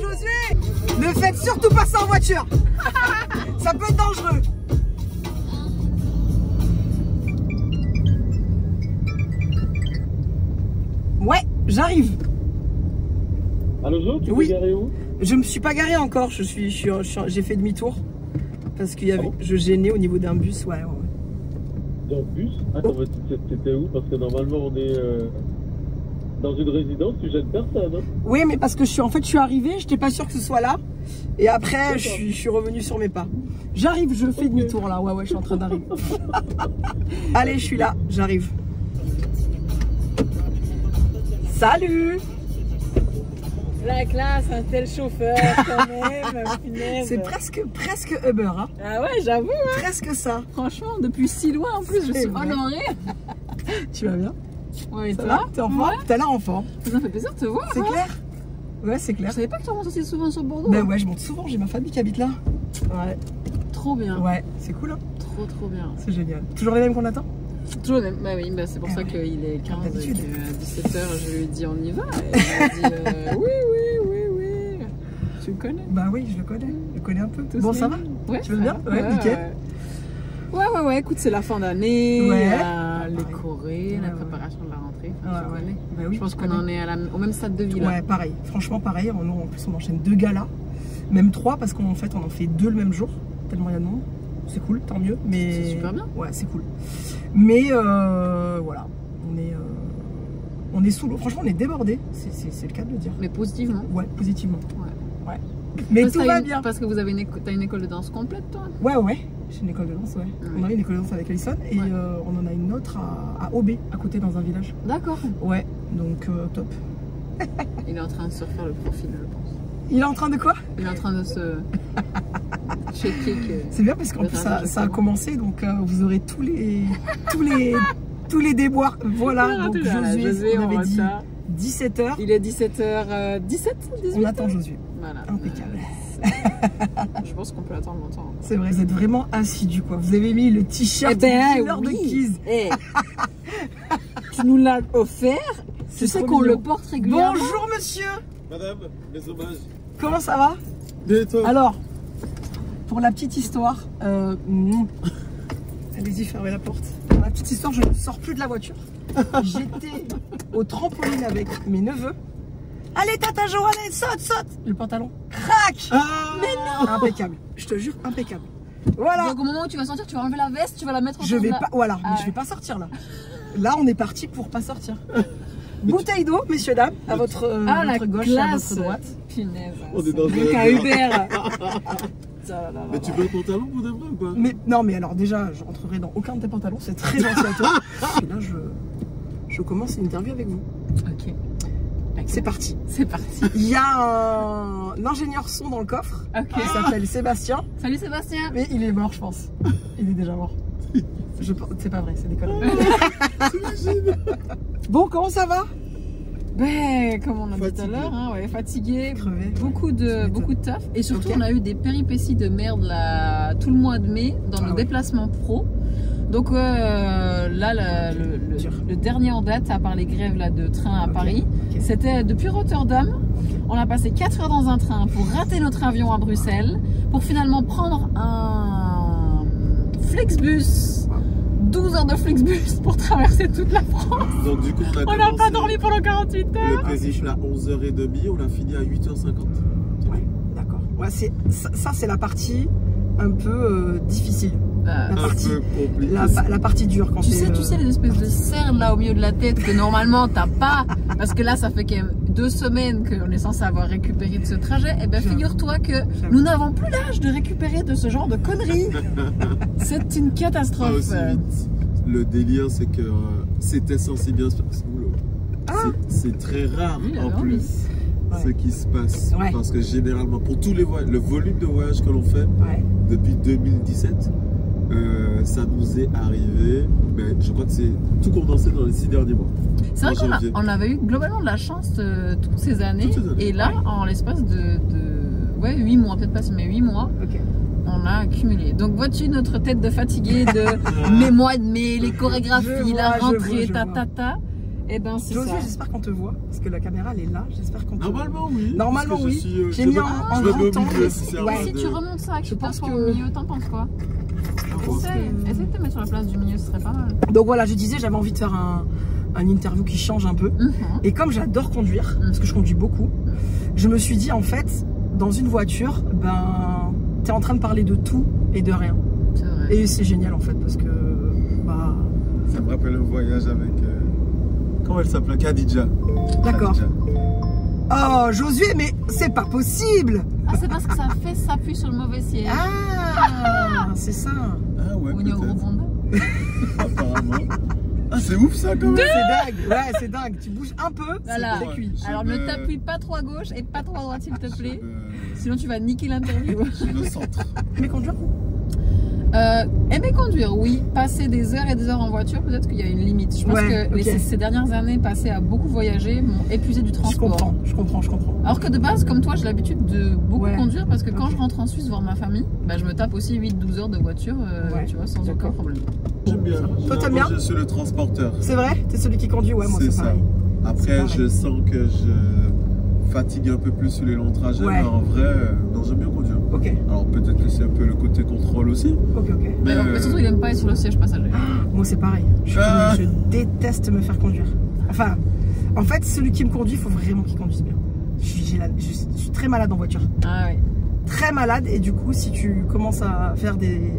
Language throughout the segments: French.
Josué. Ne faites surtout pas ça en voiture. Ça peut être dangereux. Ouais, j'arrive. Allô Jo, tu Oui. t'es garé où? Je me suis pas garé encore, j'ai fait demi-tour. Parce qu'il y avait, je gênais au niveau d'un bus, ouais. Dans le bus? Attends, t'étais où? Parce que normalement on est dans une résidence, tu gênes personne, hein? Oui, mais parce que je suis arrivée, j'étais pas sûre que ce soit là. Et après, je suis revenue sur mes pas. J'arrive, je fais demi-tour là, ouais, je suis en train d'arriver. Allez, je suis là, j'arrive. Salut! La classe, un tel chauffeur quand même, punaise. C'est presque Uber, hein. Ah ouais, j'avoue, hein. Presque ça. Franchement, depuis si loin en plus, je suis honorée. Tu vas bien? Ouais, et Ça toi? va? T'es en forme? T'as l'air en forme. Ça fait plaisir de te voir. C'est hein. clair? Ouais, c'est clair. Je savais pas que tu remontes aussi souvent sur Bordeaux. Ben ouais, je monte souvent, j'ai ma famille qui habite là. Ouais. Trop bien. Ouais, c'est cool, hein. Trop bien. C'est génial. Toujours les mêmes qu'on attend? Toujours le même. Bah oui, bah c'est pour ça qu'il est 15 et qu'à 17h, je lui ai dit on y va. Et il m'a dit oui. Tu le connais? Bah oui, je le connais un peu. Tous Bon, les ça va? Ouais, Tu vas bien? Ouais, nickel. Ouais, écoute, c'est la fin d'année, Ouais. les chorés, la préparation de la rentrée. Enfin, Ouais. année. Bah oui, je pense qu'on en est au même stade de vie là. Ouais, pareil. Franchement, pareil. Nous, en plus, on enchaîne 2 galas, même 3, parce qu'en fait, on en fait 2 le même jour. Tellement il y a de monde. C'est cool, tant mieux. Mais C'est super bien. Ouais, c'est cool. Mais voilà, on est sous l'eau. Franchement, on est débordés. C'est le cas de le dire. Mais positivement. Ouais, positivement. Ouais. Mais parce tout va bien. Parce que vous avez t'as une école de danse complète, toi? Ouais. J'ai une école de danse, ouais. On a une école de danse avec Alison et Ouais. on en a une autre à Aubé, à côté dans un village. D'accord. Ouais, donc top. Il est en train de se refaire le profil, je pense. Il est en train de quoi? Il est en train de se checker que... C'est bien parce qu'en plus ça a commencé, donc vous aurez tous les déboires. Voilà, donc Josué, on avait dit 17h. Il est 17h17, 18. On attend Josué. Voilà. Impeccable. Je pense qu'on peut attendre longtemps. C'est vrai, vous êtes vraiment assidus quoi. Vous avez mis le t-shirt de Kiz. Tu nous l'as offert. Tu sais qu'on le porte régulièrement. Bonjour monsieur. Madame, mes hommages. Comment ça va? Bien et toi? Alors, pour la petite histoire, allez-y, fermez la porte. Pour la petite histoire, je ne sors plus de la voiture. J'étais au trampoline avec mes neveux. Allez, Tata Jo, allez, saute. Le pantalon, crac. Mais non. Impeccable. Je te jure, impeccable. Voilà. Donc au moment où tu vas sortir, tu vas enlever la veste, tu vas la mettre en Je vais pas, voilà, mais je vais pas sortir là. Là, on est parti pour pas sortir. Bouteille d'eau, messieurs, dames, à votre gauche et à votre droite. Punaise. On est dans un Uber. Mais tu veux le pantalon pour de vrai ou quoi? Mais non, mais alors déjà, je rentrerai dans aucun de tes pantalons, c'est très gentil à toi. Et là, je commence une interview avec vous. Ok. C'est parti. C'est parti. Il y a un ingénieur son dans le coffre qui s'appelle Sébastien. Salut Sébastien. Mais il est mort, je pense. Il est déjà mort. C'est pas vrai, c'est des conneries. Bon, comment ça va? Ben, comme on a dit tout à l'heure, hein, ouais, fatigué, crevé, beaucoup de taf. Et surtout, on a eu des péripéties de merde là, tout le mois de mai dans nos déplacements pro. Donc là, le dernier en date, à part les grèves là, de train à Paris, c'était depuis Rotterdam. On a passé 4 heures dans un train pour rater notre avion à Bruxelles, pour finalement prendre un Flexbus, 12 heures de Flexbus pour traverser toute la France. Donc du coup, on n'a pas dormi pendant 48 heures. Le Présiche à 11h30, on l'a fini à 8h50. Ouais, d'accord. Ouais, ça c'est la partie un peu difficile. La partie dure quand tu sais les espèces de cernes là au milieu de la tête que normalement t'as pas, parce que là ça fait quand même 2 semaines qu'on est censé avoir récupéré de ce trajet. Et bien figure-toi que nous n'avons plus l'âge de récupérer de ce genre de conneries. C'est une catastrophe. Le délire c'est que c'était censé bien se passer. C'est très rare en plus ce qui se passe, parce que généralement pour tous les voyages, le volume de voyages que l'on fait depuis 2017, ça nous est arrivé, mais je crois que c'est tout condensé dans les 6 derniers mois. C'est vrai qu'on avait eu globalement de la chance toutes ces années, et là, en l'espace de 8 mois, peut-être pas, mais 8 mois, on a accumulé. Donc vois-tu notre tête de fatigué de mes mois de mai, les chorégraphies, la rentrée, Eh ben, c'est Josué, ça. j'espère qu'on te voit, parce que la caméra, elle est là. J'espère qu'on te voit. Normalement, oui. Normalement, oui. J'ai mis en grand temps. Si tu remontes ça, je pense qu'au milieu, t'en penses quoi? Essaye de te mettre sur la place du milieu, ce serait pas mal. Donc voilà, je disais, j'avais envie de faire un interview qui change un peu. Et comme j'adore conduire, parce que je conduis beaucoup, je me suis dit, en fait, dans une voiture, ben, t'es en train de parler de tout et de rien. C'est vrai. Et c'est génial, en fait, parce que... Bah... Ça me rappelle un voyage avec... Comment elle s'appelait? Khadija. D'accord. Oh, Josué, mais c'est pas possible! Ah, c'est parce que ça fait s'appuie sur le mauvais siège. Ah, c'est ça. Ah ouais, Ou peut-être. Apparemment. Ah, c'est ouf ça quand même. C'est dingue, ouais, c'est dingue. Tu bouges un peu, voilà. c'est cuit. Alors ne t'appuie pas trop à gauche et pas trop à droite s'il te plaît. Sinon tu vas niquer l'interview. Je me centre. Mais conduire? Aimer conduire, oui. Passer des heures et des heures en voiture, peut-être qu'il y a une limite. Je pense que ces dernières années passées à beaucoup voyager m'ont épuisé du transport. Je comprends. Alors que de base, comme toi, j'ai l'habitude de beaucoup conduire parce que quand je rentre en Suisse voir ma famille, bah, je me tape aussi 8-12 heures de voiture, tu vois, sans aucun problème. J'aime bien. Toi, t'aimes bien? Je suis le transporteur. C'est vrai? T'es celui qui conduit? Ouais, moi c'est ça. pareil. Après, je sens que je fatigue un peu plus sur les longs trajets, mais en vrai, non, j'aime bien conduire. Ok. Alors peut-être que c'est un peu le côté contrôle aussi. Ok. Mais surtout, il aime pas être sur le siège passager. Moi, c'est pareil. Je déteste me faire conduire. Enfin, en fait, celui qui me conduit, il faut vraiment qu'il conduise bien. Je suis très malade en voiture. Ah oui. Très malade, et du coup, si tu commences à faire des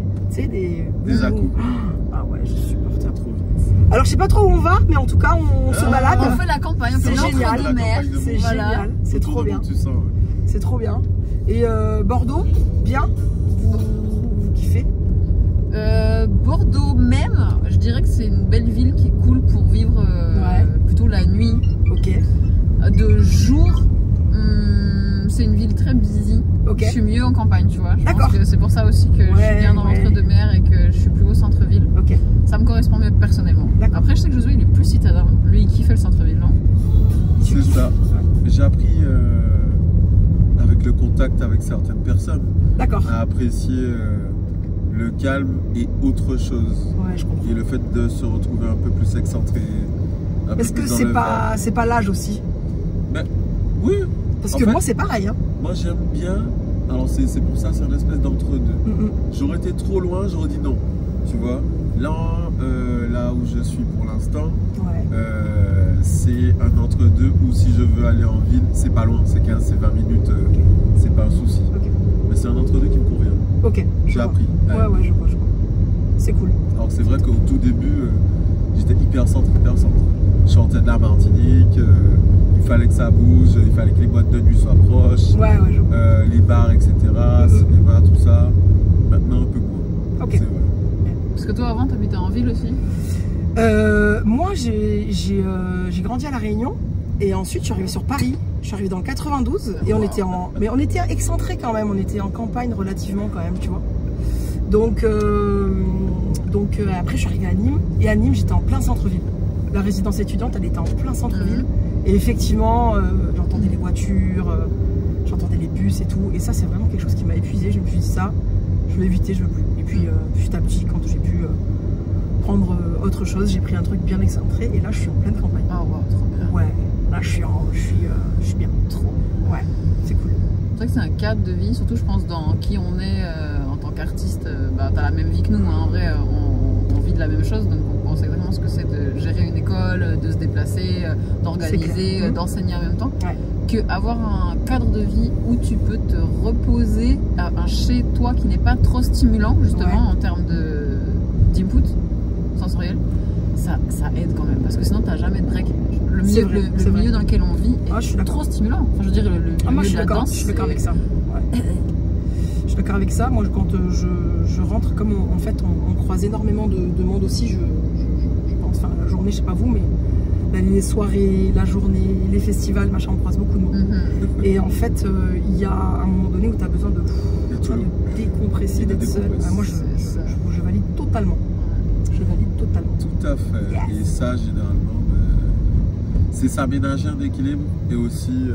à-coups. Ah ouais, je supporte trop vite. Alors, je sais pas trop où on va, mais en tout cas, on se balade. On fait la campagne, c'est génial. C'est génial, c'est trop bien. Ouais. C'est trop bien. Et Bordeaux, bien? Vous kiffez? Bordeaux même, je dirais que c'est une belle ville qui est cool pour vivre plutôt la nuit. Ok. De jour, c'est une ville très busy. Okay. Je suis mieux en campagne, tu vois. D'accord. C'est pour ça aussi que je suis bien dans l'entre-deux-mer et que je suis plus au centre-ville. Ok. Ça me correspond mieux personnellement. Après, je sais que Josué, il est plus citadin. Lui, il kiffait le centre-ville, non? C'est ça. J'ai appris avec le contact avec certaines personnes à apprécier le calme et autre chose. Ouais, je comprends. Et le fait de se retrouver un peu plus excentré. Est-ce que c'est pas l'âge aussi? Ben, oui. Parce que moi, c'est pareil. Hein. Moi, j'aime bien. Alors, c'est pour ça, c'est une espèce d'entre-deux. J'aurais été trop loin, j'aurais dit non. Tu vois, là où je suis pour l'instant, c'est un entre-deux où si je veux aller en ville, c'est pas loin, c'est 15, c'est 20 minutes, c'est pas un souci. Mais c'est un entre-deux qui me convient. Ok. J'ai appris. Ouais, je vois. C'est cool. Alors, c'est vrai qu'au tout début, j'étais hyper centre. Je sortais de la Martinique. Il fallait que ça bouge, il fallait que les boîtes de nuit soient proches, les bars, etc., cinéma, tout ça. Maintenant, un peu moins. Ok. Parce que toi, avant, tu habitais en ville aussi? Moi, j'ai grandi à La Réunion et ensuite, je suis arrivée sur Paris. Je suis arrivée dans le 92 et on était excentré quand même. On était en campagne relativement quand même, tu vois. Donc après, je suis arrivée à Nîmes et à Nîmes, j'étais en plein centre-ville. La résidence étudiante, elle était en plein centre-ville. Et effectivement, j'entendais les voitures, j'entendais les bus et tout. Et ça, c'est vraiment quelque chose qui m'a épuisé. Je me suis dit ça, je veux éviter, je veux plus. Et puis, petit à petit, quand j'ai pu prendre autre chose, j'ai pris un truc bien excentré. Et là, je suis en pleine campagne. Oh, wow, trop bien. Ouais, là, je suis bien. Trop. Ouais, c'est cool. C'est vrai que c'est un cadre de vie, surtout, je pense, dans qui on est en tant qu'artiste. T'as la même vie que nous, hein. En vrai, on vit de la même chose. Donc, on sait exactement ce que c'est de gérer une école, de se déplacer, d'organiser, d'enseigner en même temps. Que avoir un cadre de vie où tu peux te reposer, un chez toi qui n'est pas trop stimulant justement en termes d'input sensoriel, ça aide quand même parce que sinon t'as jamais de break. Le milieu dans lequel on vit est trop stimulant. Enfin, je veux dire le milieu de la danse. Je suis d'accord avec ça. Je suis d'accord avec ça. Moi, quand je rentre, comme en fait on croise énormément de monde aussi, je pense, enfin la journée, je sais pas vous, mais les soirées, la journée, les festivals, machin, on croise beaucoup de monde. Et en fait, il y a un moment donné où tu as besoin de décompresser, d'être seul. Moi, je valide totalement. Tout à fait. Et ça, généralement, c'est s'aménager un équilibre et aussi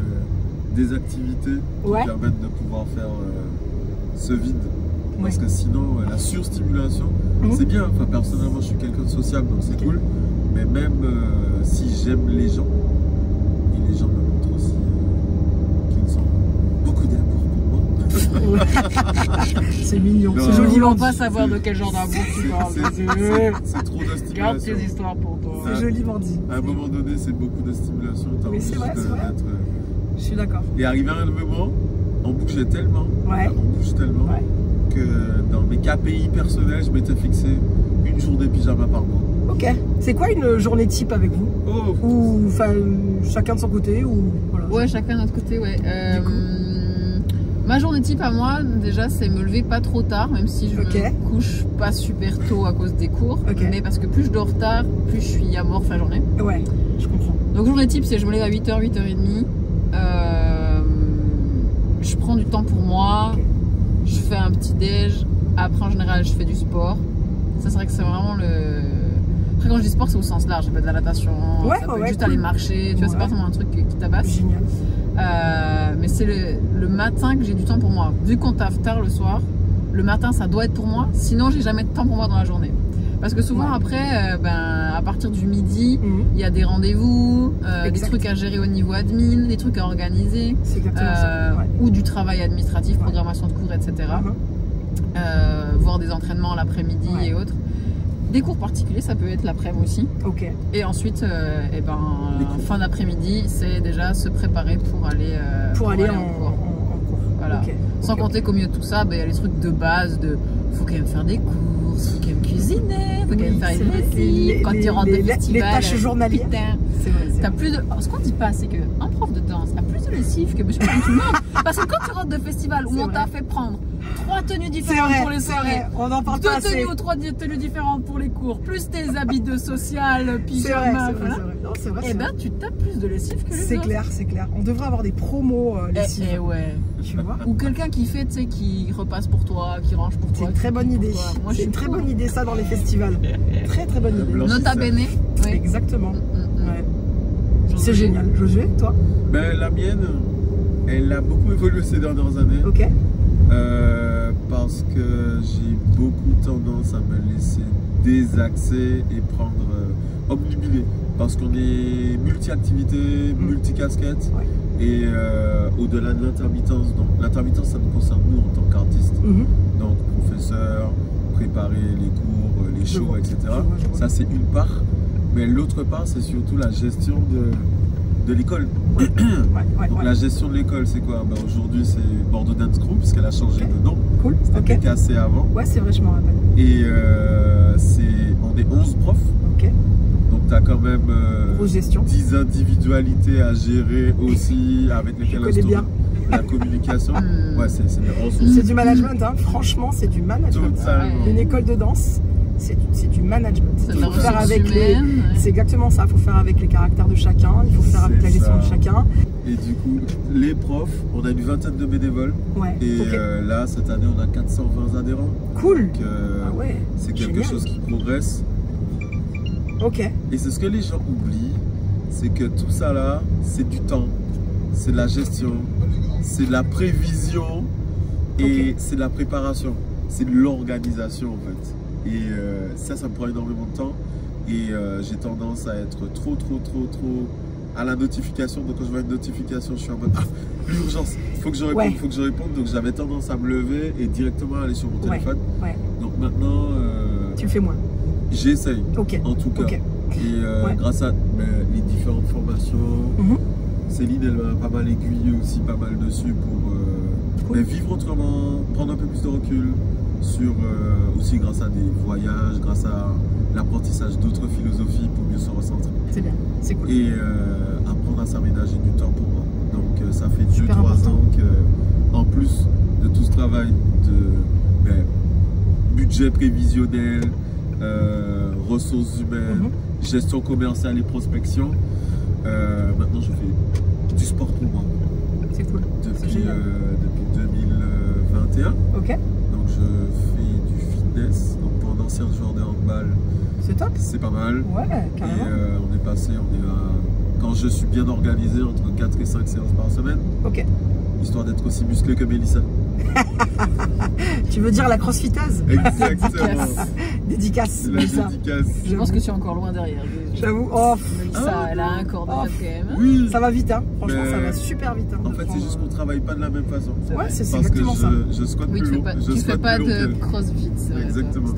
des activités qui permettent de pouvoir faire ce vide. Parce que sinon, la surstimulation, c'est bien. Enfin, personnellement, je suis quelqu'un de sociable, donc c'est cool. Mais même si j'aime les gens, et les gens me montrent aussi qu'ils ont beaucoup d'amour pour moi. C'est mignon, c'est joli. On va pas savoir de quel genre d'amour tu parles. C'est trop de stimulation. Garde tes histoires pour toi. C'est joliment dit. À un moment donné, c'est beaucoup de stimulation. Oui, c'est vrai, c'est vrai. Je suis d'accord. Et arrivé à un moment, on bougeait tellement, que dans mes KPI personnels, je m'étais fixé une journée pyjama par mois. Ok. C'est quoi une journée type avec vous? Ou enfin chacun de son côté ou voilà. Ouais, chacun de notre côté, ouais. Ma journée type à moi, déjà, c'est me lever pas trop tard, même si je me couche pas super tôt à cause des cours. Mais parce que plus je dors tard, plus je suis amorphe la journée. Ouais, je comprends. Donc journée type, c'est je me lève à 8h, 8h30. Je prends du temps pour moi. Je fais un petit déj. Après, en général, je fais du sport. Ça, c'est vrai que c'est vraiment le... Après, quand je dis sport, c'est au sens large. Ça peut être de la natation, ça peut être juste aller marcher. Tu vois, c'est pas vraiment un truc qui tabasse. Génial. Mais c'est le matin que j'ai du temps pour moi. Vu qu'on taffe tard le soir, le matin, ça doit être pour moi. Sinon, j'ai jamais de temps pour moi dans la journée. Parce que souvent, après, à partir du midi, il y a des rendez-vous, des trucs à gérer au niveau admin, des trucs à organiser. C'est exactement ça. Ou du travail administratif, programmation de cours, etc. Voir des entraînements l'après-midi et autres. Des cours particuliers, ça peut être l'après-midi aussi. Et ensuite, fin d'après-midi, c'est déjà se préparer pour aller en cours. Voilà. Sans compter qu'au milieu de tout ça, il y a les trucs de base de faut quand même faire des courses, faut quand même cuisiner, faut quand même faire une lessive. Quand tu rentres de festival, les tâches journalières. T'as plus de... Ce qu'on dit pas, c'est qu'un prof de danse a plus de lessive que monsieur tout le monde. Parce que quand tu rentres de festival où on t'a fait prendre 3 tenues différentes pour les soirées, on en parle 2 tenues ou 3 tenues différentes pour les cours, plus tes habits de social, pyjama, c'est vrai. Et ben tu tapes plus de lessive que les autres. C'est clair, c'est clair. On devrait avoir des promos lessive. Tu vois. Ou quelqu'un qui fait, tu sais, qui repasse pour toi, qui range pour toi. C'est une très bonne idée. C'est une très bonne idée ça dans les festivals. Très très bonne idée. Nota bene. Exactement. C'est génial. Josué, toi? La mienne, elle a beaucoup évolué ces dernières années. Parce que j'ai beaucoup tendance à me laisser désaxer et prendre obnubilé. Parce qu'on est multi-activité, multi-casquette. Et au-delà de l'intermittence, donc l'intermittence ça nous concerne nous en tant qu'artistes. Donc professeur, préparer les cours, les shows, etc. Ça c'est une part. Mais l'autre part c'est surtout la gestion de l'école. Donc la gestion de l'école c'est quoi? Aujourd'hui c'est Bordeaux Dance Crew puisqu'elle a changé de nom. C'était PKC avant. Ouais c'est vrai, je m'en rappelle. Et on est 11 profs. Donc tu as quand même 10 individualités à gérer aussi avec lesquelles instaurer la communication. C'est du management, hein. Franchement c'est du management. Une école de danse, c'est du management. Il faut faire avec c'est exactement ça, il faut faire avec les caractères de chacun, il faut faire avec la gestion de chacun. Et du coup, les profs, on a une vingtaine de bénévoles. Et là, cette année, on a 420 adhérents. Cool. Donc, c'est quelque chose qui progresse. Et c'est ce que les gens oublient, c'est que tout ça là, c'est du temps, c'est de la gestion, c'est de la prévision et c'est de la préparation, c'est de l'organisation en fait. Et ça me prend énormément de temps et j'ai tendance à être trop à la notification. Donc quand je vois une notification, je suis en mode l'urgence, faut que je réponde, donc j'avais tendance à me lever et directement aller sur mon téléphone. Donc maintenant tu le fais moins. J'essaye, en tout cas. Et grâce à les différentes formations, Céline, elle m'a pas mal aiguillé aussi, pas mal dessus pour vivre autrement, prendre un peu plus de recul sur aussi grâce à des voyages, grâce à l'apprentissage d'autres philosophies pour mieux se recentrer. C'est bien, c'est cool. Et apprendre à s'aménager du temps pour moi. Donc ça fait 2-3 ans que, en plus de tout ce travail de budget prévisionnel, ressources humaines, gestion commerciale et prospection, maintenant je fais du sport pour moi. C'est cool. Depuis 2021. Donc je fais du fitness. Donc pour un ancien joueur de handball, c'est top. C'est pas mal. Carrément. Et on est passé, quand je suis bien organisé, entre 4 et 5 séances par semaine. Histoire d'être aussi musclé que Mélissa. Tu veux dire la crossfiteuse? Exactement. Dédicace. La dédicace. Je pense que tu es encore loin derrière. J'avoue. Oh, ça, elle a un corps de quand même. Oui. Ça va vite, hein. Franchement, ça va super vite. Hein, en fait, c'est juste qu'on travaille pas de la même façon. Ouais, c'est exactement ça. Je squatte oui, plus lourd. Tu fais pas de crossfit. Exactement.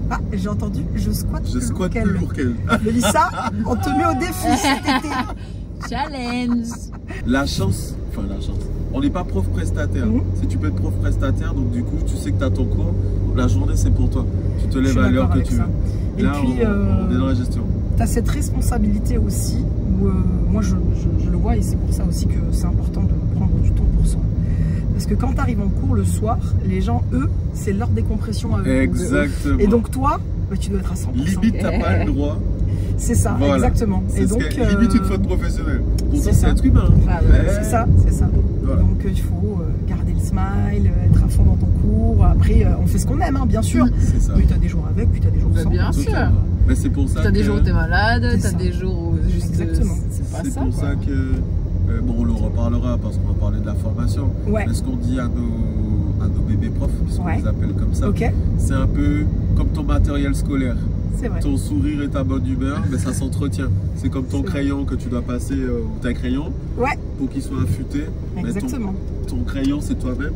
Ah, j'ai entendu, je squatte plus lourd qu'elle. Mélissa, on te met au défi cet été. Challenge. La chance. On n'est pas prof prestataire. Si tu peux être prof prestataire, donc du coup, tu sais que tu as ton cours. La journée, c'est pour toi. Tu te lèves à l'heure que tu veux. Et là, puis, on est dans la gestion. Tu as cette responsabilité aussi, où moi je le vois, et c'est pour ça aussi que c'est important de prendre du temps pour soi. Parce que quand tu arrives en cours le soir, les gens, eux, c'est leur décompression à eux. Exactement. Et donc toi, bah, tu dois être à 100%. Limite, tu n'as pas le droit. C'est ça, voilà. Exactement. Et donc, limite une faute professionnelle. Pourtant, c'est être humain. C'est ça, c'est ça. Voilà. Donc il faut garder le smile, être à fond dans ton cours. Après, on fait ce qu'on aime, hein, bien sûr. C'est ça. Puis tu as des jours avec, puis tu as des jours sans. Bien sûr. Mais c'est pour ça que... Tu as des jours où tu es malade, tu as des jours où juste... Exactement. C'est pas ça. C'est pour ça que... bon, on le reparlera parce qu'on va parler de la formation. Ouais. Mais ce qu'on dit à nos bébés profs, puisqu'on les appelle comme ça, c'est un peu comme ton matériel scolaire. Vrai. Ton sourire et ta bonne humeur, mais ça s'entretient. C'est comme ton crayon que tu dois passer, ou ta crayon, pour qu'il soit affûté. Exactement. Ton crayon, c'est toi-même.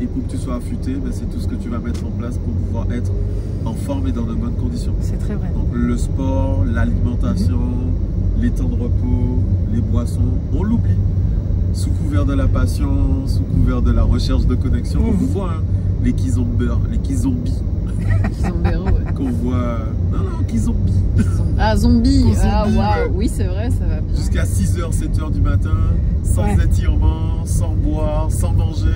Et pour que tu sois affûté, c'est tout ce que tu vas mettre en place pour pouvoir être en forme et dans de bonnes conditions. C'est très vrai. Donc le sport, l'alimentation, les temps de repos, les boissons, on l'oublie. Sous couvert de la passion, sous couvert de la recherche de connexion, on voit hein, les kizombies. Qu'on voit. Non, kizombies. Ah, zombies. Ah, waouh. Oui, c'est vrai, ça va bien. Jusqu'à 6h, 7h du matin, sans étirement, sans boire, sans manger.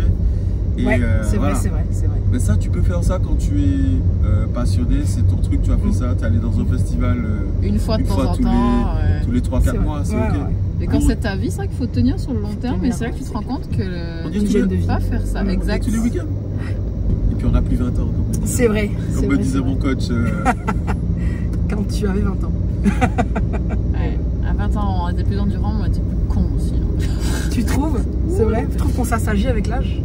Et c'est vrai, c'est vrai. Mais ça, tu peux faire ça quand tu es passionné, c'est ton truc, tu as fait ça, tu es allé dans un festival une fois de temps en temps. Tous les 3-4 mois, c'est ok. Et quand c'est ta vie, c'est vrai qu'il faut tenir sur le long terme, mais c'est là que tu te rends compte que tu ne peux pas faire ça. Exact. Tous les week-ends. Et puis on n'a plus 20 ans. C'est vrai. Comme me disait mon coach. Quand tu avais 20 ans. Ouais. À 20 ans, on était plus endurant, mais on était plus con aussi. Hein. Tu trouves? C'est vrai. Je trouve qu'on s'assagit avec l'âge.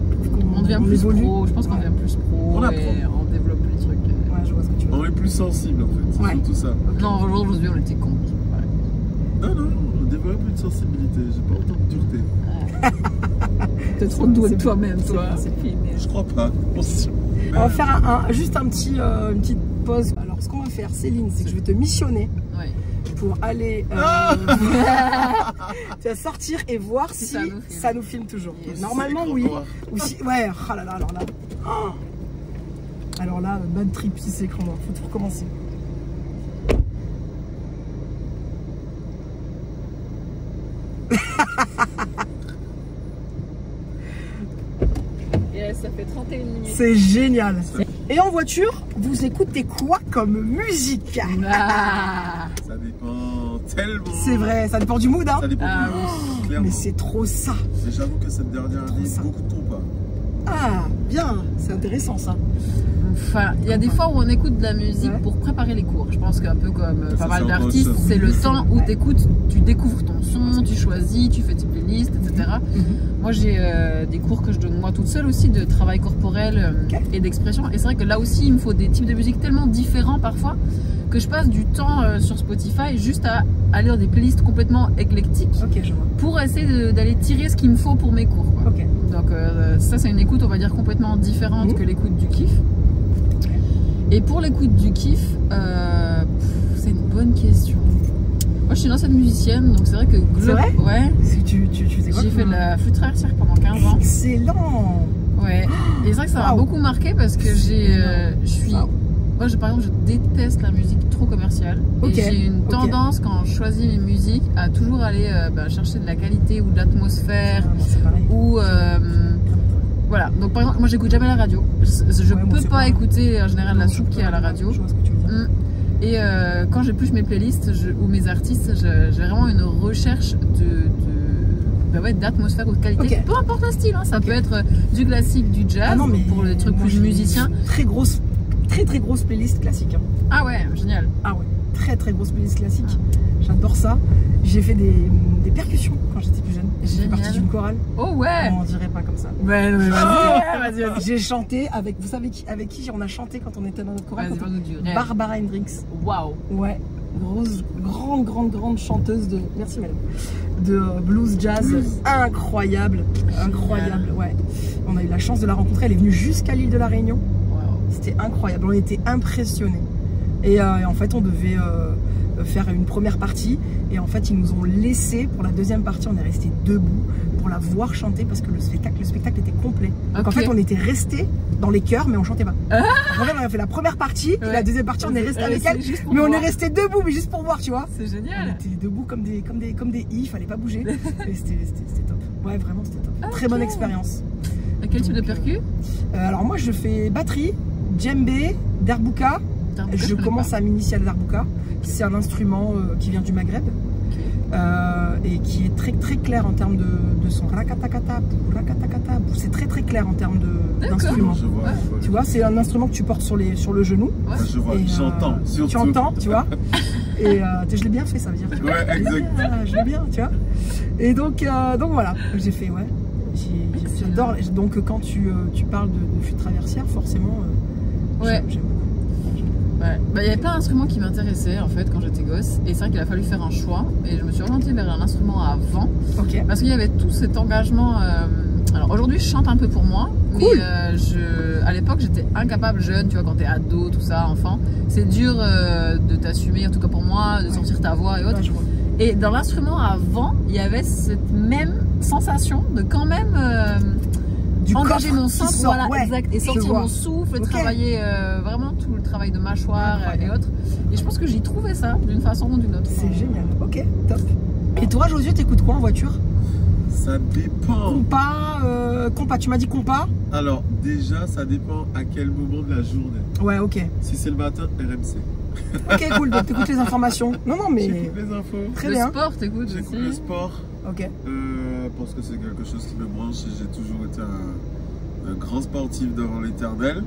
On devient plus pro. Je pense qu'on devient plus pro. On apprend. Et on développe les trucs. Ouais, je vois ce que tu veux dire. On est plus sensible en fait. C'est surtout ça. Non, aujourd'hui, on était con. Non, on développe une sensibilité. J'ai pas autant de dureté. T'es trop doué de toi-même, toi. Je crois pas. On va faire juste une petite pause. Alors, ce qu'on va faire, Céline, c'est que je vais te missionner pour aller. Tu vas sortir et voir si ça nous filme toujours. Normalement, oui. Ou si, ouais, oh là là, alors là. Oh. Alors là, bad trip si c'est écran noir. Faut tout recommencer. Ça fait 31 minutes. C'est génial. Et en voiture, vous écoutez quoi comme musique? Ça dépend tellement. C'est vrai, ça dépend du mood. Hein. Ça dépend du mood, clairement. Mais c'est trop ça. Mais j'avoue que cette dernière année, beaucoup de compas. Ah, bien, c'est intéressant ça. Enfin, il y a des fois où on écoute de la musique pour préparer les cours. Je pense qu'un peu comme pas mal d'artistes, c'est le temps où tu découvres ton son, tu choisis, tu fais tes playlists, etc. Moi, j'ai des cours que je donne moi toute seule aussi de travail corporel et d'expression. Et c'est vrai que là aussi, il me faut des types de musique tellement différents parfois que je passe du temps sur Spotify juste à aller dans des playlists complètement éclectiques pour essayer d'aller tirer ce qu'il me faut pour mes cours. Quoi. Donc ça, c'est une écoute, on va dire, complètement différente que l'écoute du kiff. Et pour l'écoute du kiff, c'est une bonne question. Moi, je suis une ancienne musicienne, donc c'est vrai que... C'est vrai? Ouais. J'ai fait de la flûte traversière pendant 15 ans. Excellent. Ouais. Et c'est vrai que ça m'a beaucoup marqué parce que moi, par exemple, je déteste la musique trop commerciale. Et j'ai une tendance, quand je choisis mes musiques, à toujours aller chercher de la qualité ou de l'atmosphère. Ou... voilà, donc par exemple, moi j'écoute jamais la radio. Je peux pas écouter en général la soupe qui est à la radio. Et quand j'épluche mes playlists ou mes artistes, j'ai vraiment une recherche d'atmosphère ou de qualité. Peu importe le style, hein. Ça peut être du classique, du jazz, pour les trucs plus musiciens. Très grosse playlist classique. Hein. Ah ouais, génial. Ah ouais, très grosse playlist classique. J'adore ça. J'ai fait des percussions quand j'étais plus jeune. J'ai fait partie d'une chorale. Oh ouais. On dirait pas comme ça. Ouais, non, mais vas-y. J'ai chanté avec, vous savez avec qui on a chanté quand on était dans notre chorale? Vas-y, Barbara Hendricks. Waouh. Ouais, grande chanteuse de, merci madame, de blues jazz, incroyable, incroyable, ouais. On a eu la chance de la rencontrer, elle est venue jusqu'à l'île de la Réunion. Wow. C'était incroyable, on était impressionnés. Et en fait, on devait faire une première partie, et en fait, ils nous ont laissé pour la deuxième partie, on est resté debout pour la voir chanter parce que le spectacle était complet. Donc en fait, on était restés dans les chœurs, mais on chantait pas. En fait, on a fait la première partie, et la deuxième partie, on est resté avec elle, mais on est resté debout, mais juste pour voir, tu vois. C'est génial. On était debout comme des i, il fallait pas bouger. Et c'était top. Ouais, vraiment, c'était top. Très bonne expérience. Et quel type de percu? Alors moi, je fais batterie, djembé, derbouka. Je commence à m'initier à l'arbouka. C'est un instrument qui vient du Maghreb et qui est très clair en termes de son rakatakata. C'est très clair en termes d'instrument. Tu vois, c'est un instrument que tu portes sur le genou. Ouais. Je vois, j'entends. Tu entends, tu vois. Et je l'ai bien fait, ça veut dire. Ouais, exact. Je l'ai bien, tu vois. Et donc voilà, j'ai fait, ouais. J'adore. Donc quand tu parles de flûte traversière, forcément, ouais. J'aime. Ouais. Bah, il y avait plein d'instruments qui m'intéressaient en fait quand j'étais gosse, et c'est vrai qu'il a fallu faire un choix, et je me suis orientée vers un instrument à vent, parce qu'il y avait tout cet engagement. Alors aujourd'hui je chante un peu pour moi, mais à l'époque j'étais incapable, jeune, tu vois, quand t'es ado, tout ça, enfant, c'est dur de t'assumer, en tout cas pour moi, de sortir ta voix et autres. Ouais, et dans l'instrument à vent, il y avait cette même sensation de quand même engager mon sens, voilà, ouais, exact, et sentir mon souffle, travailler vraiment tout le travail de mâchoire et autres. Et je pense que j'y trouvais ça d'une façon ou d'une autre. C'est génial, ok, top. Et toi, Josué, t'écoutes quoi en voiture? Ça dépend. Compas, tu m'as dit compas? Alors, déjà, ça dépend à quel moment de la journée. Ouais, ok. Si c'est le matin, RMC. Ok, cool, donc t'écoutes les informations. Non, mais... J'écoute les infos. Très bien. Le sport, t'écoutes? J'écoute le sport. Ok. Parce que c'est quelque chose qui me branche, et j'ai toujours été un grand sportif devant l'éternel.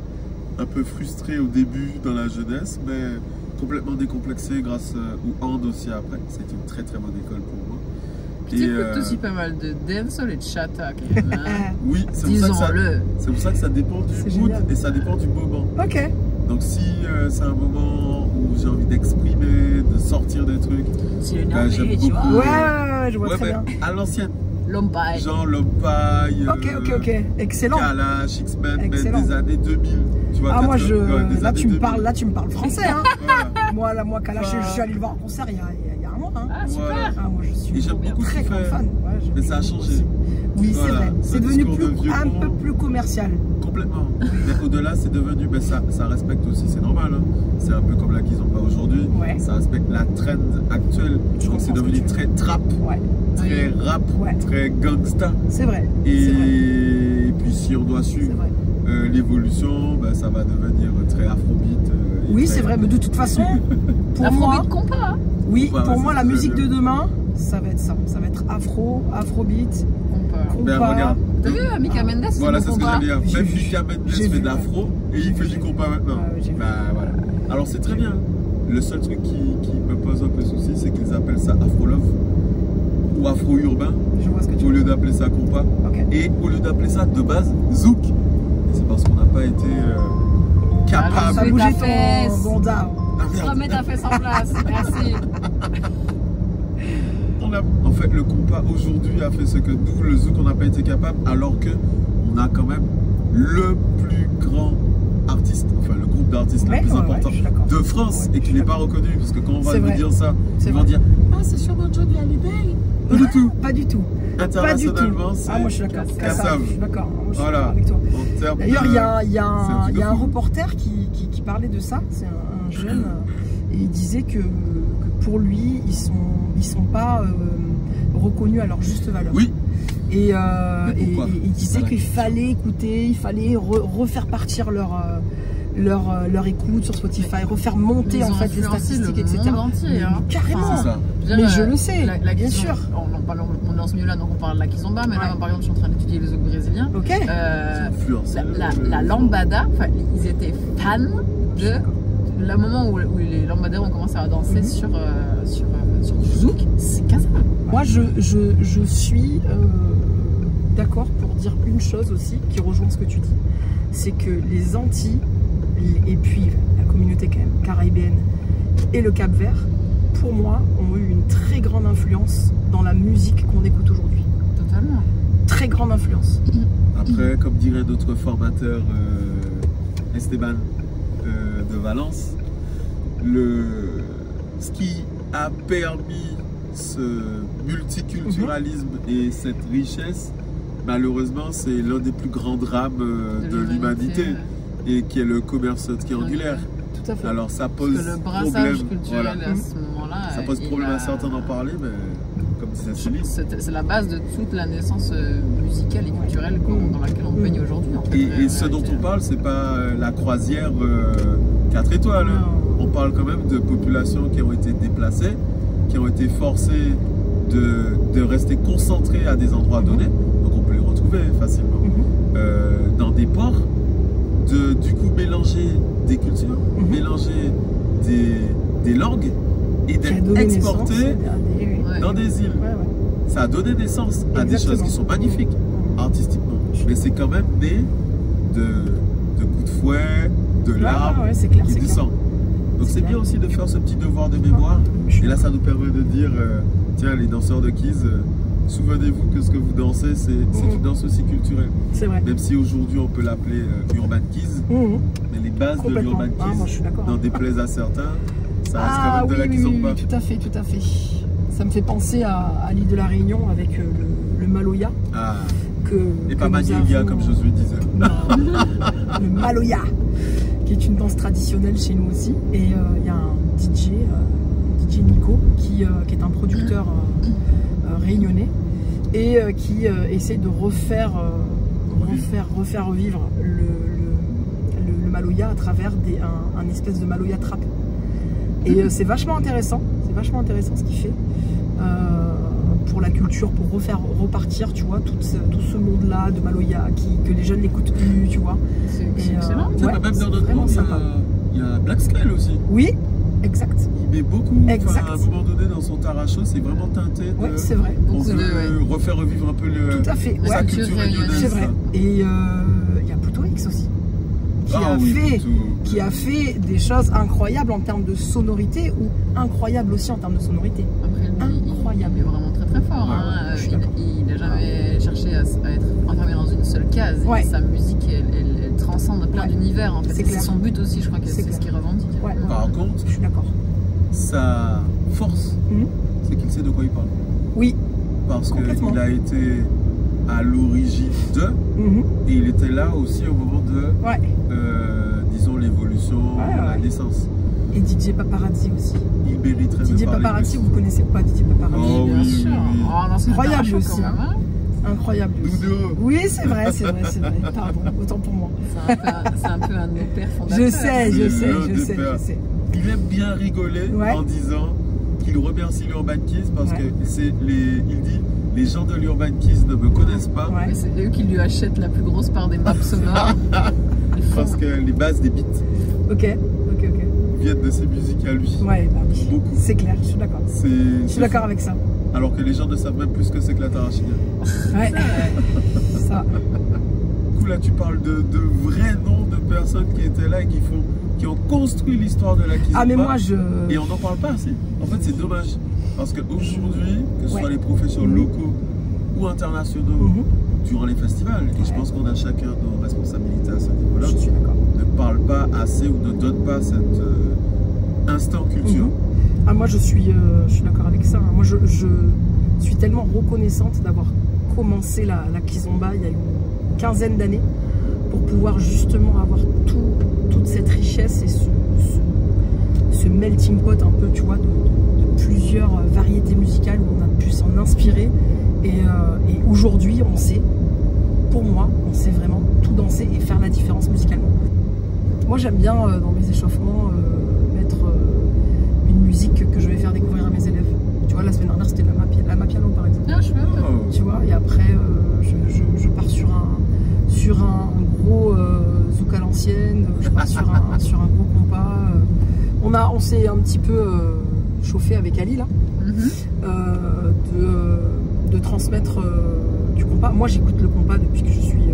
Un peu frustré au début dans la jeunesse, mais complètement décomplexé grâce au hand aussi après. C'est une très bonne école pour moi. Tu écoutes aussi pas mal de dancehall et de chata quand même. Hein. Oui, c'est pour ça que ça dépend du mood et ça dépend du moment. Ok. Donc si c'est un moment où j'ai envie d'exprimer, de sortir des trucs, j'aime beaucoup. Ouais, je vois très bien. À l'ancienne. Lompaï. Genre Lompaï. Ok. Excellent. Kalash, X-Men, des années 2000. Tu vois, là tu me parles français. Hein. Voilà. Moi, Kalash, je suis allé le voir en concert il y a un mois. Hein. Ah, super. Voilà. Moi, je suis très grand fan. Ouais, mais ça a changé. Aussi. Oui, c'est vrai. C'est devenu un peu plus commercial. Complètement. Mais au-delà, c'est devenu, ça respecte aussi, c'est normal. Hein. C'est un peu comme la qu'ils ont pas aujourd'hui. Ouais. Ça respecte la trend actuelle. Donc c'est devenu très trap, très rap, très gangsta. C'est vrai. Et puis si on doit suivre l'évolution, ça va devenir très afrobeat. Oui, c'est vrai, mais de toute façon, pour moi, compas. Oui, pour moi, la musique de demain, ça va être ça. Ça va être afrobeat, compas. Regarde. T'as vu Mika Mendes? Voilà, c'est ce que j'allais dire. Même Mika Mendes fait d'afro et il fait du compas maintenant. Voilà. Alors c'est très bien. Le seul truc qui me pose un peu souci, c'est qu'ils appellent ça afro-love ou afro-urbain au lieu d'appeler ça compas. Et au lieu d'appeler ça de base zouk. Et c'est parce qu'on n'a pas été capable. Ça bouger ton bonda. Remets ta fesse en place. Merci. En fait, le compas aujourd'hui a fait ce que nous, le zouk, on n'a pas été capable, alors que on a quand même le plus grand artiste, enfin le groupe d'artistes le plus important de France et qui n'est pas reconnu, parce que quand on va nous dire ça, ils vont dire « Ah, c'est sûrement Johnny Hallyday ». Pas du tout. Pas du tout. Internationalement, c'est moi je suis d'accord. Kassav. Je suis d'accord. Voilà. Avec toi. D'ailleurs, il y a un reporter qui parlait de ça, c'est un jeune, et il disait que pour lui, ils sont pas reconnus à leur juste valeur. Oui. Et il disait qu'il fallait écouter, il fallait refaire partir leur écoute sur Spotify, refaire monter en fait les statistiques, etc. Entier, hein. Carrément. Ça. Mais je le sais, bien sûr. On est dans ce milieu-là, donc on parle de la kizomba, mais là, par exemple, je suis en train d'étudier le zouk brésilien. Ok. La lambada, ils étaient fans de le moment où les lambadeurs ont commencé à danser sur sur du zouk, c'est Casa. Moi, je suis d'accord pour dire une chose aussi qui rejoint ce que tu dis. C'est que les Antilles, et puis la communauté quand même caribéenne et le Cap-Vert, pour moi, ont eu une très grande influence dans la musique qu'on écoute aujourd'hui. Totalement. Très grande influence. Après, comme dirait notre formateur Esteban de Valence, ce qui a permis ce multiculturalisme et cette richesse, malheureusement, c'est l'un des plus grands drames de l'humanité et qui est le commerce triangulaire. Tout à fait. Alors ça pose le brassage problème. culturel à ce moment-là. Ça pose problème à certains d'en parler, mais comme disait Céline. C'est la base de toute la naissance musicale et culturelle dans laquelle on baigne aujourd'hui. En fait, et ce dont on parle, c'est pas la croisière 4 étoiles. On parle quand même de populations qui ont été déplacées, qui ont été forcées de rester concentrées à des endroits donnés. Donc on peut les retrouver facilement. Dans des ports, du coup mélanger des cultures, mélanger des langues et d'être exporté dans des îles. Ça a donné naissance à des choses qui sont magnifiques artistiquement, mais c'est quand même né de coups de fouet, de larmes et du sang. Donc c'est bien aussi de faire ce petit devoir de mémoire, et là ça nous permet de dire tiens, les danseurs de Keys, souvenez-vous que ce que vous dansez, c'est une danse aussi culturelle. C'est vrai. Même si aujourd'hui on peut l'appeler Urban Keys, mais les bases de l'Urban Keys, n'en déplaise à certains, ça reste quand même de la kizomba. Oui, tout à fait, tout à fait. Ça me fait penser à l'île de la Réunion avec le Maloya. Et pas Manioya comme Josué disait. Le Maloya, qui est une danse traditionnelle chez nous aussi. Et il y a un DJ Nico, qui est un producteur réunionnais et qui essaie de refaire revivre le Maloya à travers un espèce de Maloya trap. Et c'est vachement intéressant ce qu'il fait pour la culture, pour repartir, tu vois, tout ce monde-là de Maloya que les jeunes n'écoutent plus, tu vois. C'est excellent. Même dans notre monde, il y a Black Scale aussi. Oui, exact. Il met beaucoup, à un moment donné dans son taracho, c'est vraiment teinté de... Oui, c'est vrai. On veut refaire revivre un peu sa culture réunionnaise. C'est vrai. Et il y a Pluto X aussi. Qui a fait des choses incroyables en termes de sonorité ou incroyables aussi en termes de sonorité. Après, incroyable. Il est vraiment très très fort. Il n'a jamais cherché à être enfermé dans une seule case. Et sa musique, elle transcende plein d'univers. En fait. C'est son but aussi, je crois que c'est ce qu'il revendique. Par contre, je suis d'accord. Sa force, c'est qu'il sait de quoi il parle. Oui. Parce qu'il a été à l'origine et il était là aussi au moment de disons l'évolution, la naissance. Et DJ Paparazzi aussi. Il mériterait DJ Paparazzi, vous connaissez pas DJ Paparazzi? Oh, bien sûr. Incroyable aussi. Incroyable aussi. Oui, c'est vrai. Pardon, autant pour moi. C'est un peu un de nos pères fondateurs. Je sais. Il aime bien rigoler en disant qu'il remercie l'Urban Keys parce que il dit les gens de l'Urban Keys ne me connaissent pas. C'est eux qui lui achètent la plus grosse part des maps sonores. Parce que les bases des beats viennent de ses musiques à lui. Beaucoup. C'est clair, je suis d'accord. Je suis d'accord avec ça. Alors que les gens ne savent même plus ce que c'est que la tarachinia. Ça. Du coup là tu parles de vrais noms de personnes qui étaient là et qui ont construit l'histoire de la kizomba. Mais moi et on n'en parle pas assez. En fait c'est dommage. Parce qu'aujourd'hui, que ce soit les professeurs locaux ou internationaux, durant les festivals, et je pense qu'on a chacun nos responsabilités à ce niveau-là, ne parle pas assez ou ne donne pas cet instant culture. Moi je suis d'accord avec ça. Moi je suis tellement reconnaissante d'avoir commencé la kizomba il y a une quinzaine d'années pour pouvoir justement avoir toute cette richesse et ce melting pot un peu, tu vois, de plusieurs variétés musicales où on a pu s'en inspirer. Et aujourd'hui, on sait, pour moi, on sait vraiment tout danser et faire la différence musicalement. Moi, j'aime bien dans mes échauffements mettre une musique que je vais faire découvrir à mes élèves. Tu vois, la semaine dernière, c'était la Mapiano, par exemple. Tu vois, et après, je pars sur un gros zouk à l'ancienne, je pars sur un gros compas. On s'est un petit peu chauffé avec Ali là, de transmettre du compas. Moi j'écoute le compas depuis que je suis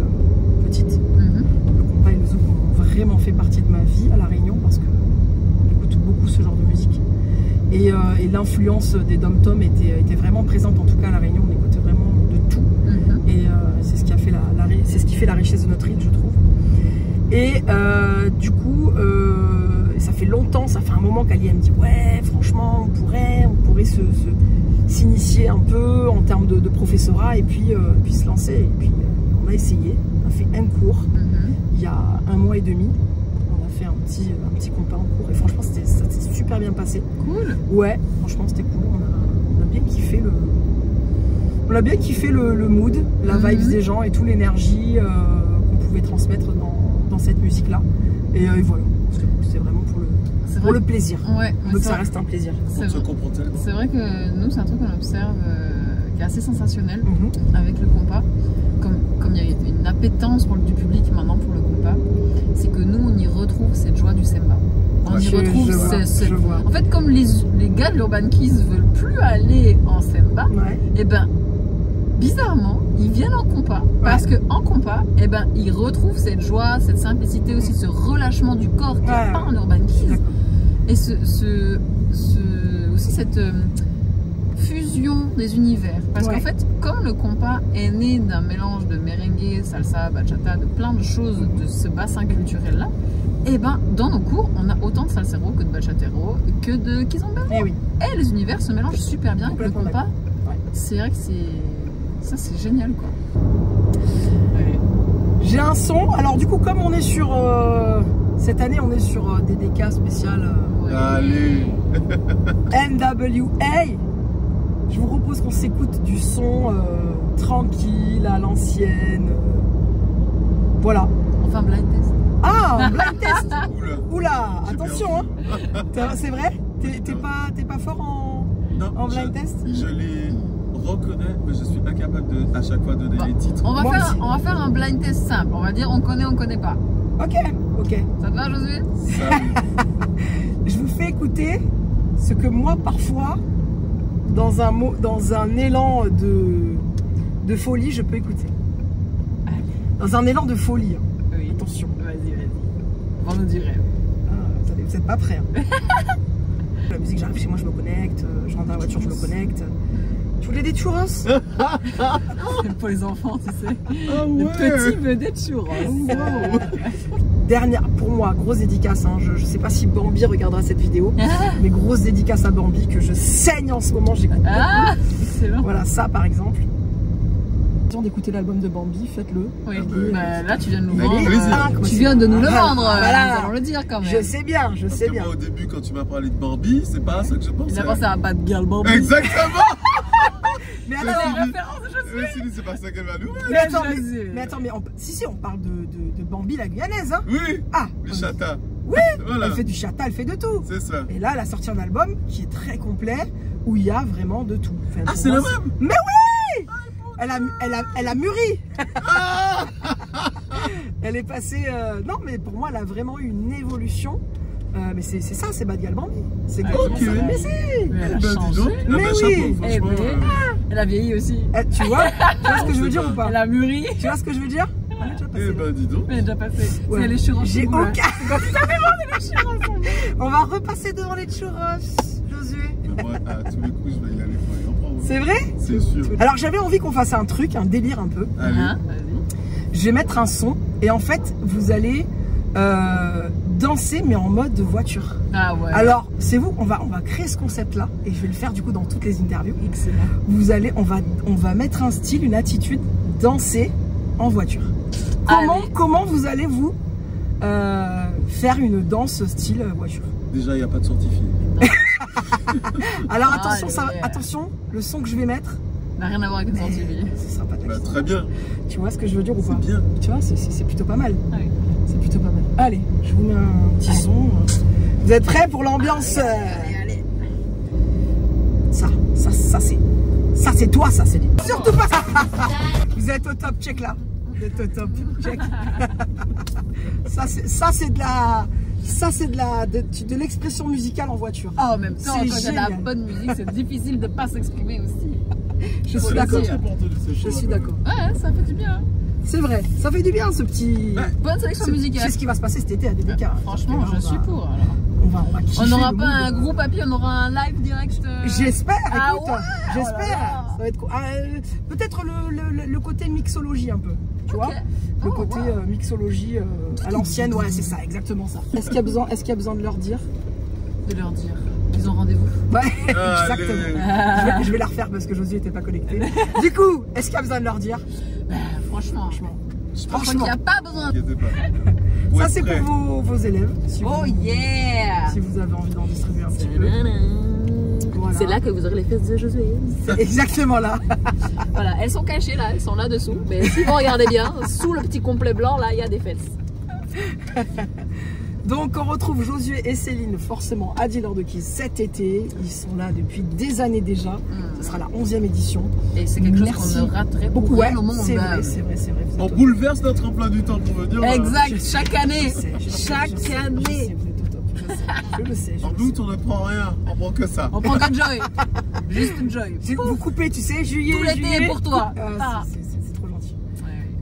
petite. Le compas et le zouk ont vraiment fait partie de ma vie à La Réunion parce que j'écoute beaucoup ce genre de musique. Et l'influence des dom-toms était vraiment présente, en tout cas à La Réunion, on écoutait vraiment de tout. Et c'est ce qui a fait c'est ce qui fait la richesse de notre île, je trouve. Et du coup, ça fait longtemps, ça fait un moment qu'Ali me dit ouais, franchement, on pourrait s'initier un peu en termes de professorat et puis se lancer. Et puis on a essayé, on a fait un cours il y a 1 mois et demi. On a fait un petit compas en cours et franchement ça s'est super bien passé. Cool. Ouais, franchement c'était cool. On a bien kiffé le mood, la vibe des gens et toute l'énergie qu'on pouvait transmettre dans cette musique là. Et voilà, c'est vraiment pour le plaisir. Ouais, on veut que ça reste un plaisir. C'est vrai que nous c'est un truc qu'on observe qui est assez sensationnel avec le compas. Comme il y a une appétence du public maintenant pour le compas, c'est que nous on y retrouve cette joie du semba. On y retrouve en fait, comme les gars de l'Urban Kids veulent plus aller en semba, et ben bizarrement ils viennent en compas parce que en compas, et ben ils retrouvent cette joie, cette simplicité aussi, ce relâchement du corps qu'il n'y a pas en Urban Kids, et aussi cette fusion des univers, parce qu'en fait comme le compas est né d'un mélange de merengue, salsa, bachata, de plein de choses de ce bassin culturel là, et ben dans nos cours on a autant de salsero que de bachatero que de kizomba, et les univers se mélangent super bien avec le compas. C'est vrai que c'est génial quoi. J'ai un son, alors du coup comme on est sur cette année on est sur DDK spécial NWA, je vous propose qu'on s'écoute du son tranquille, à l'ancienne. Voilà. Enfin, blind test. Ah, un blind test. Oula, attention, hein. C'est vrai? T'es pas fort en blind test? Je les reconnais, mais je suis incapable à chaque fois donner les titres. On va faire un blind test simple. On va dire on connaît pas. Ok. Ça te va, Josué? Je vous fais écouter ce que moi, parfois, dans un élan de folie, je peux écouter. Dans un élan de folie. Oui. Attention. Vas-y. Vends-nous du rêve. Vous n'êtes pas prêts. La musique, j'arrive chez moi, je me connecte. Je rentre dans la voiture, je me connecte. Tu voulais des churros? Pour les enfants, tu sais. Les petits vedettes churros. Dernière, pour moi, grosse dédicace. Hein. Je sais pas si Bambi regardera cette vidéo, mais grosse dédicace à Bambi que je saigne en ce moment. J'écoute excellent. Voilà, ça par exemple. D'écouter l'album de Bambi, faites-le. Oui. Là, tu viens de nous vendre. Tu viens de nous le vendre. Nous allons le dire quand même. Je sais bien, je sais bien. Moi, au début, quand tu m'as parlé de Bambi, c'est pas ça que je pensais. Il a pensé à Bad Girl Bambi. Exactement. Mais attends, c'est pas ça qu'elle va nous dire. Mais attends, si, on parle de Bambi la guyanaise, hein. Oui. Le chata. Oui. Voilà. Elle fait du chata, elle fait de tout. C'est ça. Et là, elle a sorti un album qui est très complet où il y a vraiment de tout. Enfin, c'est le même. Mais oui. Elle a mûri. Elle est passée. Non, mais pour moi, elle a vraiment eu une évolution. Mais c'est ça, c'est Bad Girl Bambi. C'est mais si. Elle a changé. Mais oui. Elle a vieilli aussi. Tu vois ce que je veux dire ou pas? Elle a mûri. Tu vois ce que je veux dire? Elle est déjà passée. Dis donc. Elle est déjà passée. Ouais. C'est les churros. J'ai aucun. Quand tu t'avais vendu les churros. On va repasser devant les churros, Josué. Moi, à tous les coups, je vais y aller pour y en prendre. C'est vrai? C'est sûr. Alors j'avais envie qu'on fasse un truc, un délire un peu. Allez. Je vais mettre un son et en fait vous allez danser mais en mode de voiture. Ah ouais. Alors c'est vous, on va créer ce concept là et je vais le faire du coup dans toutes les interviews. Excellent. On va mettre un style, une attitude, danser en voiture. Comment vous allez vous faire une danse style voiture? Déjà il n'y a pas de scientifique. Alors attention, le son que je vais mettre n'a rien à voir avec le scientifique. Ce sera pas très bien. Tu vois ce que je veux dire ou pas? C'est bien. Tu vois, c'est plutôt pas mal. Oui. C'est plutôt pas mal. Allez, je vous mets un petit son. Vous êtes prêts pour l'ambiance? Allez. Ça c'est toi, ça c'est dit. Surtout pas ça. Vous êtes au top, check là. Vous êtes au top, check. Ça c'est de la... Ça, c'est de l'expression musicale en voiture. Ah, en même temps, quand il y a de la bonne musique, c'est difficile de ne pas s'exprimer aussi. Je suis d'accord. Je suis d'accord. Ouais, ça fait du bien. C'est vrai, ça fait du bien ce petit... Bonne sélection musicale. C'est ce qui va se passer cet été à DBK. Franchement, je suis pour. Alors. On n'aura pas un groupe à pied, on aura un live direct. J'espère, écoute, ouais, j'espère. Ça va être cool. Peut-être le côté mixologie un peu, tu vois. Le côté mixologie à l'ancienne, ouais, c'est ça, exactement ça. Est-ce qu'il y a besoin de leur dire? De leur dire. Ils ont rendez-vous. Ouais, exactement. Je vais la refaire parce que Josué n'était pas connecté. Du coup, est-ce qu'il y a besoin de leur dire? Franchement, je pense qu'il n'y a pas besoin. Ça, c'est pour vos élèves. Si yeah! Si vous avez envie d'en distribuer un petit peu. Voilà. C'est là que vous aurez les fesses de Josué. C'est exactement là. Voilà, elles sont cachées là, elles sont là dessous. Mais si vous regardez bien, sous le petit complet blanc, là, il y a des fesses. Donc on retrouve Josué et Céline forcément à Dealer de Keys cet été. Ils sont là depuis des années déjà. Ce sera la 11e édition. Et c'est quelque chose qu'on ne raterait beaucoup au monde. C'est vrai. On bouleverse notre emploi du temps pour me dire. Exact, chaque année. Chaque année. Je le sais. En août, on ne prend rien, on prend que ça. On prend que Joy. Juste Joy. Vous coupez, tu sais, juillet. Tout l'été est pour toi. C'est trop gentil.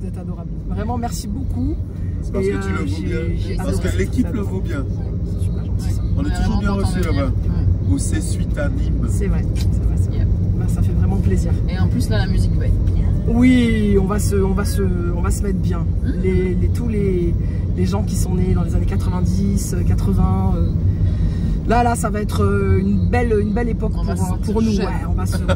Vous êtes adorable. Vraiment, merci beaucoup. Parce que tu le vaux bien. Parce que l'équipe le vaut bien. C'est super gentil. On est toujours bien reçus là-bas. Au C-Suite à Nîmes. C'est vrai. Ça fait vraiment plaisir. Et en plus, là, la musique va être bien. Oui, on va se mettre bien. Tous les gens qui sont nés dans les années 90, 80. Là, ça va être une belle époque pour nous. Ouais, on va se sentir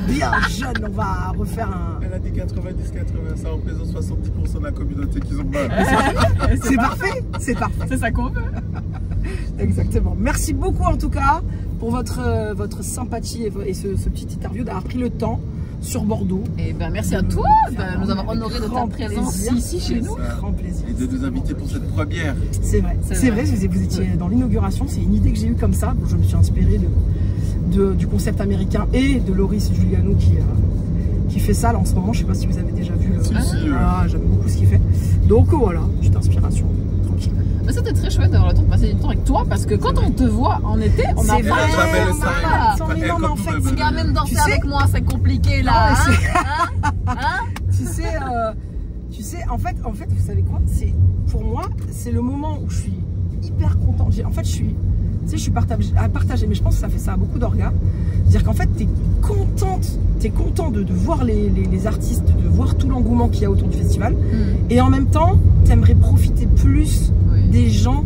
bien jeune. On va refaire un. Elle a dit 90-80, ça représente 70% de la communauté qu'ils ont mal. C'est parfait, c'est parfait. C'est ça qu'on veut. Exactement. Merci beaucoup en tout cas pour votre sympathie et ce petit interview, d'avoir pris le temps sur Bordeaux. Et ben merci à toi de nous avoir honoré de ta présence ici chez nous. Grand plaisir. Et de nous inviter pour cette première. C'est vrai, vous étiez dans l'inauguration, c'est une idée que j'ai eue comme ça. Je me suis inspirée du concept américain et de Loris Giuliano qui fait ça là en ce moment. Je sais pas si vous avez déjà vu. J'aime beaucoup ce qu'il fait. Donc voilà, petite inspiration. Tranquille. Mais c'était très chouette d'avoir le temps de passer du temps avec toi parce que quand on te voit en été, on n'a pas jamais le sein. En fait, même danser avec moi, c'est compliqué là. Tu sais, en fait, vous savez quoi? Pour moi, c'est le moment où je suis hyper contente. En fait, je suis partagée, mais je pense que ça fait ça à beaucoup d'orgas. C'est-à-dire qu'en fait, t'es content de voir les artistes, de voir tout l'engouement qu'il y a autour du festival. Et en même temps, t'aimerais profiter plus des gens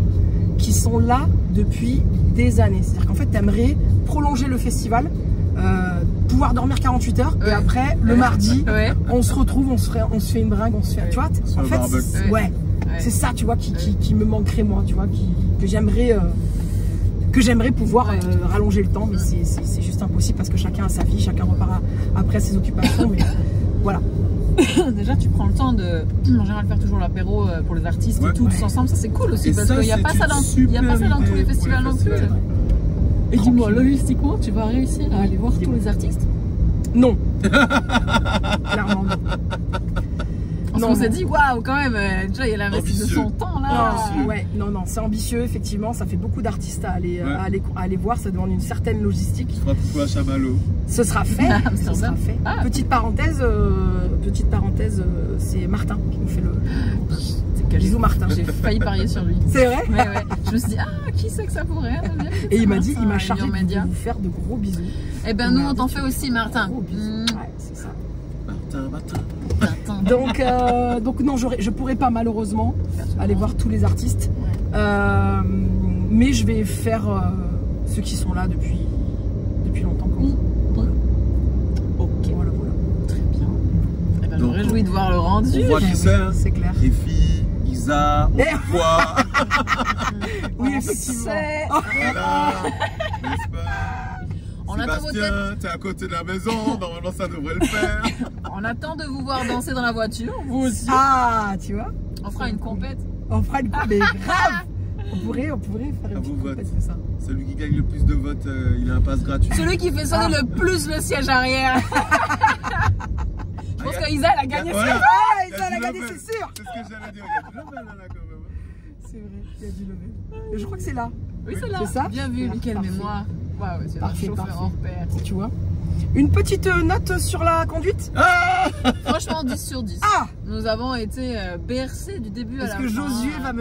qui sont là depuis des années. C'est-à-dire qu'en fait, t'aimerais prolonger le festival, pouvoir dormir 48 heures, et après, le mardi, on se retrouve, on se fait une bringue, tu vois, en fait, c'est ça, tu vois, qui me manquerait moi, tu vois, que j'aimerais pouvoir rallonger le temps, mais c'est juste impossible parce que chacun a sa vie, chacun repart après à ses occupations, mais voilà. Déjà, tu prends le temps de, en général, faire toujours l'apéro pour les artistes et tout, tous ensemble, ça c'est cool aussi, parce qu'il n'y a pas ça dans tous les festivals non plus. Et dis-moi, logistiquement, tu vas réussir à aller voir tous les artistes? Non. Clairement non. On s'est dit, waouh, quand même, déjà il a investi de son temps là. Non, c'est ambitieux, effectivement. Ça fait beaucoup d'artistes à aller voir. Ça demande une certaine logistique. Tu feras pourquoi à Chamallow? Ce sera fait. Petite parenthèse, c'est Martin qui nous fait le. Bisous Martin. J'ai failli parier sur lui. C'est vrai? Ouais. Je me suis dit, qui c'est que ça pourrait? Et il m'a dit, il m'a chargé de vous faire de gros bisous. Et ben nous on t'en fait aussi, Martin. Gros bisous. Ouais, c'est ça. Martin. Donc non, je pourrais pas malheureusement aller voir tous les artistes, mais je vais faire ceux qui sont là depuis longtemps. Voilà. Ok. Voilà. Très bien. Et ben, je me réjouis de voir le rendu. On voit qui c'est clair. Les filles, Isa, on voit. Oui, effectivement. Voilà. N'est-ce pas? Sébastien, t'es à côté de la maison, normalement ça devrait le faire. On attend de vous voir danser dans la voiture, vous aussi. Ah, tu vois. On fera une compète. Mais grave. On pourrait faire une petite compète, c'est ça. Celui qui gagne le plus de votes, il a un pass gratuit. Celui qui fait sonner le plus le siège arrière. Je pense qu'Isa elle a gagné. Isa elle a gagné, c'est sûr. C'est ce que j'allais dire. Il y a du level là quand même. C'est vrai, il y a du level. Je crois que c'est là. Oui, c'est là. C'est ça? Bien vu, quelle mémoire. Waouh, c'est un chauffeur hors pair. Tu vois. Une petite note sur la conduite? Franchement, 10 sur 10. Nous avons été bercés du début à la fin. Est-ce que Josué va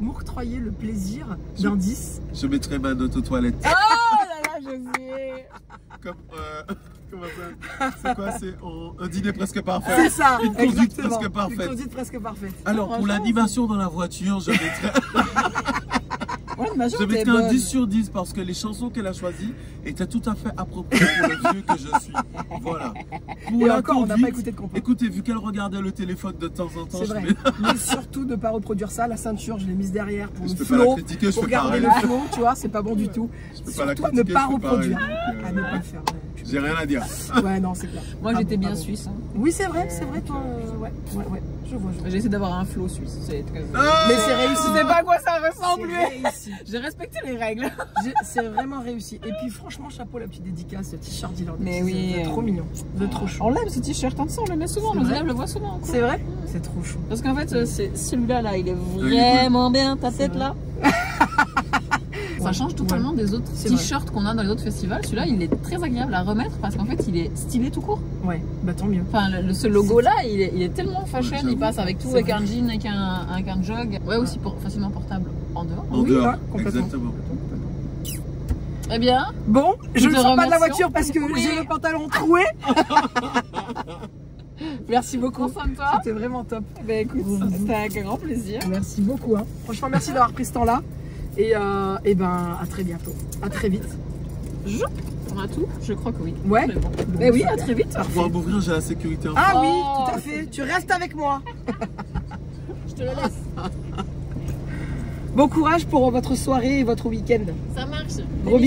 m'octroyer le plaisir d'un 10? Je mettrai ma note aux toilettes. Oh là là, Josué. Comment ça? C'est quoi? C'est un dîner presque parfait. C'est ça, une conduite exactement. presque parfaite. Une conduite presque parfaite. Alors, pour l'animation dans la voiture, je mettrai... Je mettrai un 10 sur 10 parce que les chansons qu'elle a choisies étaient tout à fait appropriées pour le vieux que je suis. Voilà. Pour la encore, on n'a pas écouté de compas. Écoutez, vu qu'elle regardait le téléphone de temps en temps, c'est vrai. Mais surtout ne pas reproduire ça. La ceinture, je l'ai mise derrière pour le flow, pour garder le flow. Tu vois, c'est pas bon du tout. Surtout ne pas reproduire. À ne pas le faire. J'ai rien à dire. Ouais, non, c'est clair. Moi, j'étais bien suisse. Oui, c'est vrai, toi. Ouais. Je vois. J'ai essayé d'avoir un flow suisse. Mais c'est réussi. Je sais pas à quoi ça ressemble. J'ai respecté les règles. C'est vraiment réussi. Et puis franchement, chapeau, la petite dédicace, ce t-shirt Dealer. Mais oui. C'est trop mignon. C'est trop chou. On l'aime ce t-shirt, on le met souvent. Nos élèves le voient souvent. C'est vrai? C'est trop chou. Parce qu'en fait, celui-là, il est vraiment bien. Ta tête là. Ça change totalement des autres t-shirts qu'on a dans les autres festivals. Celui-là, il est très agréable à remettre parce qu'en fait, il est stylé tout court. Ouais, bah tant mieux. Enfin, ce logo-là, il est tellement fashion, il passe avec tout, avec un jean, avec un jog. Ouais, aussi facilement portable en dehors. En dehors, complètement. Exactement. Eh bien, bon, je ne sors pas de la voiture parce que j'ai le pantalon troué. Merci beaucoup. C'était vraiment top. Ben écoute, c'était un grand plaisir. Merci beaucoup. Franchement, merci d'avoir pris ce temps-là. Et ben, à très bientôt. À très vite. On a tout? Je crois que oui. Ouais. Bon. Mais oui, à très vite. Pour m'ouvrir, j'ai la sécurité en face. Ah oui, tout à fait. Tu restes avec moi. Je te le laisse. Bon courage pour votre soirée et votre week-end. Ça marche. Gros bisous.